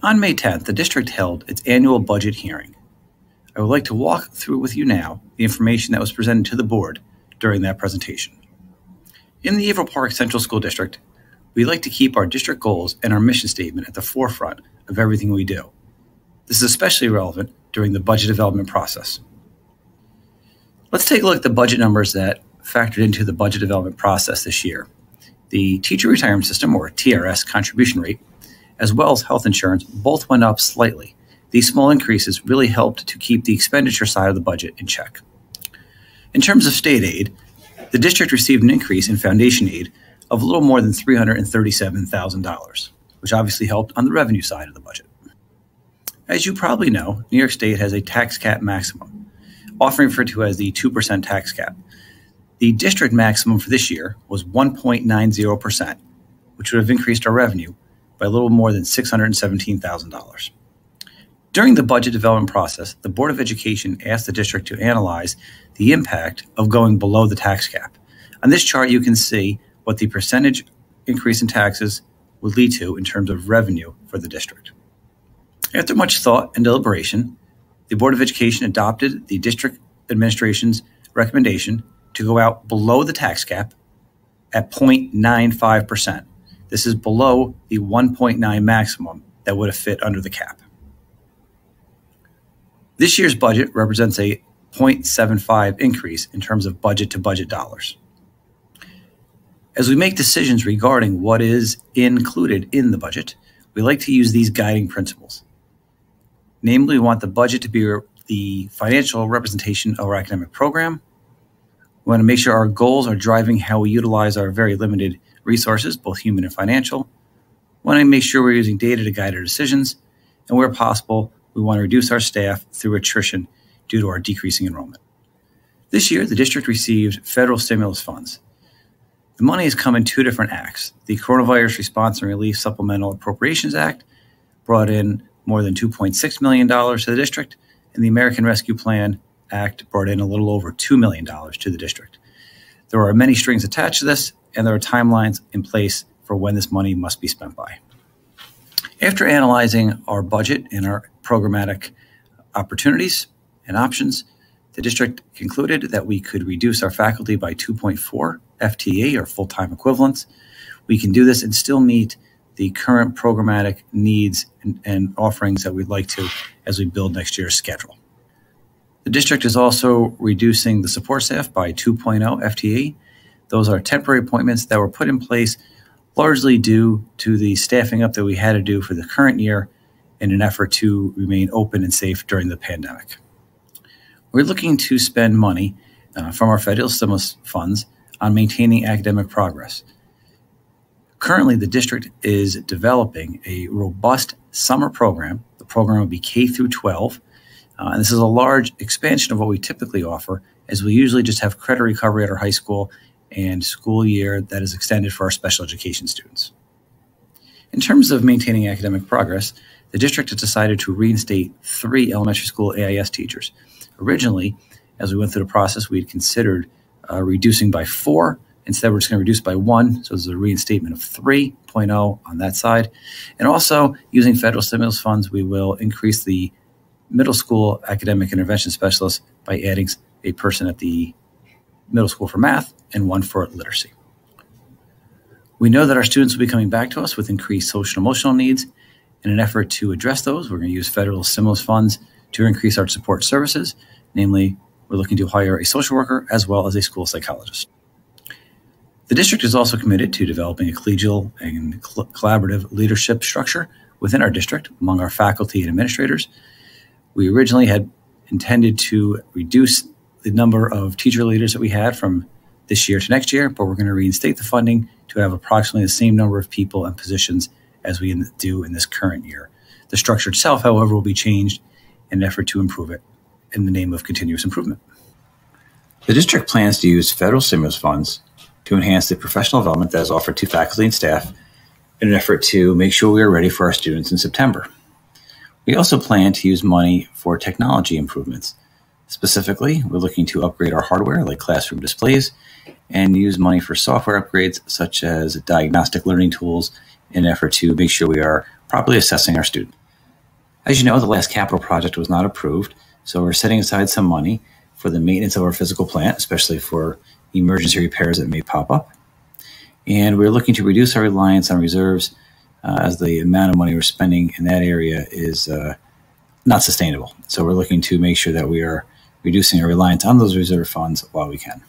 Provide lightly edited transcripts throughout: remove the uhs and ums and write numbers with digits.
On May 10th, the district held its annual budget hearing. I would like to walk through with you now the information that was presented to the board during that presentation. In the Averill Park Central School District, we like to keep our district goals and our mission statement at the forefront of everything we do. This is especially relevant during the budget development process. Let's take a look at the budget numbers that factored into the budget development process this year. The Teacher Retirement System, or TRS, contribution rate, as well as health insurance, both went up slightly. These small increases really helped to keep the expenditure side of the budget in check. In terms of state aid, the district received an increase in foundation aid of a little more than $337,000, which obviously helped on the revenue side of the budget. As you probably know, New York State has a tax cap maximum, often referred to as the 2% tax cap. The district maximum for this year was 1.90%, which would have increased our revenue by a little more than $617,000. During the budget development process, the Board of Education asked the district to analyze the impact of going below the tax cap. On this chart, you can see what the percentage increase in taxes would lead to in terms of revenue for the district. After much thought and deliberation, the Board of Education adopted the district administration's recommendation to go out below the tax cap at 0.95%. This is below the 1.9 maximum that would have fit under the cap. This year's budget represents a 0.75 increase in terms of budget-to-budget dollars. As we make decisions regarding what is included in the budget, we like to use these guiding principles. Namely, we want the budget to be the financial representation of our academic program. We want to make sure our goals are driving how we utilize our very limited resources, both human and financial. We want to make sure we're using data to guide our decisions. And where possible, we want to reduce our staff through attrition due to our decreasing enrollment. This year, the district received federal stimulus funds. The money has come in two different acts. The Coronavirus Response and Relief Supplemental Appropriations Act brought in more than $2.6 million to the district, and the American Rescue Plan Act brought in a little over $2 million to the district. There are many strings attached to this, and there are timelines in place for when this money must be spent by. After analyzing our budget and our programmatic opportunities and options, the district concluded that we could reduce our faculty by 2.4 FTE, or full-time equivalents. We can do this and still meet the current programmatic needs and offerings that we'd like to as we build next year's schedule. The district is also reducing the support staff by 2.0 FTE. Those are temporary appointments that were put in place largely due to the staffing up that we had to do for the current year in an effort to remain open and safe during the pandemic. We're looking to spend money from our federal stimulus funds on maintaining academic progress. Currently, the district is developing a robust summer program. The program will be K through 12. And this is a large expansion of what we typically offer, as we usually just have credit recovery at our high school and school year that is extended for our special education students. In terms of maintaining academic progress, the district has decided to reinstate 3 elementary school AIS teachers. Originally, as we went through the process, we had considered reducing by 4. Instead, we're just going to reduce by 1. So there's a reinstatement of 3.0 on that side. And also, using federal stimulus funds, we will increase the middle school academic intervention specialist by adding a person at the middle school for math and 1 for literacy. We know that our students will be coming back to us with increased social and emotional needs. In an effort to address those, we're going to use federal stimulus funds to increase our support services. Namely, we're looking to hire a social worker as well as a school psychologist. The district is also committed to developing a collegial and collaborative leadership structure within our district among our faculty and administrators. We originally had intended to reduce the number of teacher leaders that we had from this year to next year, but we're going to reinstate the funding to have approximately the same number of people and positions as we do in this current year. The structure itself, however, will be changed in an effort to improve it in the name of continuous improvement. The district plans to use federal stimulus funds to enhance the professional development that is offered to faculty and staff in an effort to make sure we are ready for our students in September. We also plan to use money for technology improvements. Specifically, we're looking to upgrade our hardware like classroom displays and use money for software upgrades such as diagnostic learning tools in an effort to make sure we are properly assessing our students. As you know, the last capital project was not approved, so we're setting aside some money for the maintenance of our physical plant, especially for emergency repairs that may pop up. And we're looking to reduce our reliance on reserves as the amount of money we're spending in that area is not sustainable. So we're looking to make sure that we are reducing our reliance on those reserve funds while we can.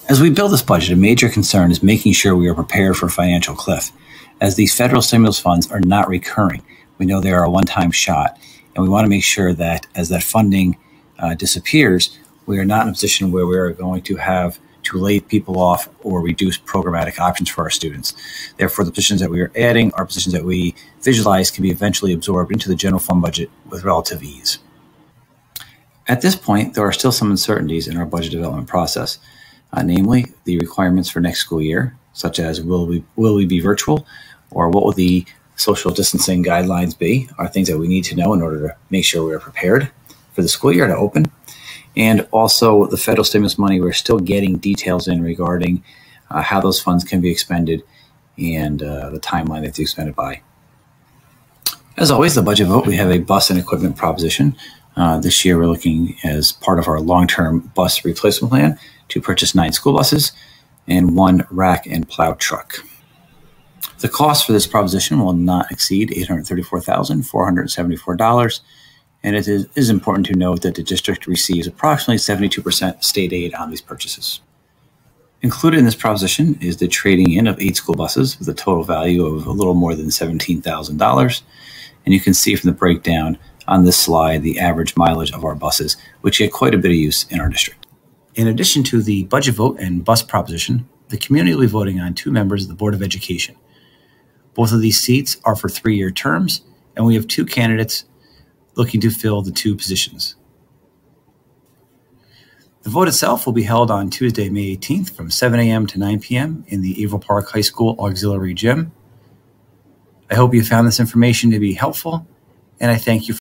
As we build this budget, a major concern is making sure we are prepared for a financial cliff, as these federal stimulus funds are not recurring. We know they are a one-time shot, and we want to make sure that as that funding disappears, we are not in a position where we are going to have to lay people off or reduce programmatic options for our students. Therefore, the positions that we are adding are positions that we visualize can be eventually absorbed into the general fund budget with relative ease. At this point, there are still some uncertainties in our budget development process, namely the requirements for next school year, such as will we be virtual, or what will the social distancing guidelines be, are things that we need to know in order to make sure we are prepared for the school year to open. And also the federal stimulus money, we're still getting details in regarding how those funds can be expended and the timeline that they're expended by. As always, the budget vote, we have a bus and equipment proposition. This year, we're looking as part of our long-term bus replacement plan to purchase 9 school buses and 1 rack and plow truck. The cost for this proposition will not exceed $834,474. And it is important to note that the district receives approximately 72% state aid on these purchases. Included in this proposition is the trading in of 8 school buses with a total value of a little more than $17,000. And you can see from the breakdown on this slide the average mileage of our buses, which get quite a bit of use in our district. In addition to the budget vote and bus proposition, the community will be voting on 2 members of the Board of Education. Both of these seats are for 3-year terms, and we have 2 candidates looking to fill the 2 positions. The vote itself will be held on Tuesday, May 18th from 7 a.m. to 9 p.m. in the Averill Park High School Auxiliary Gym. I hope you found this information to be helpful, and I thank you for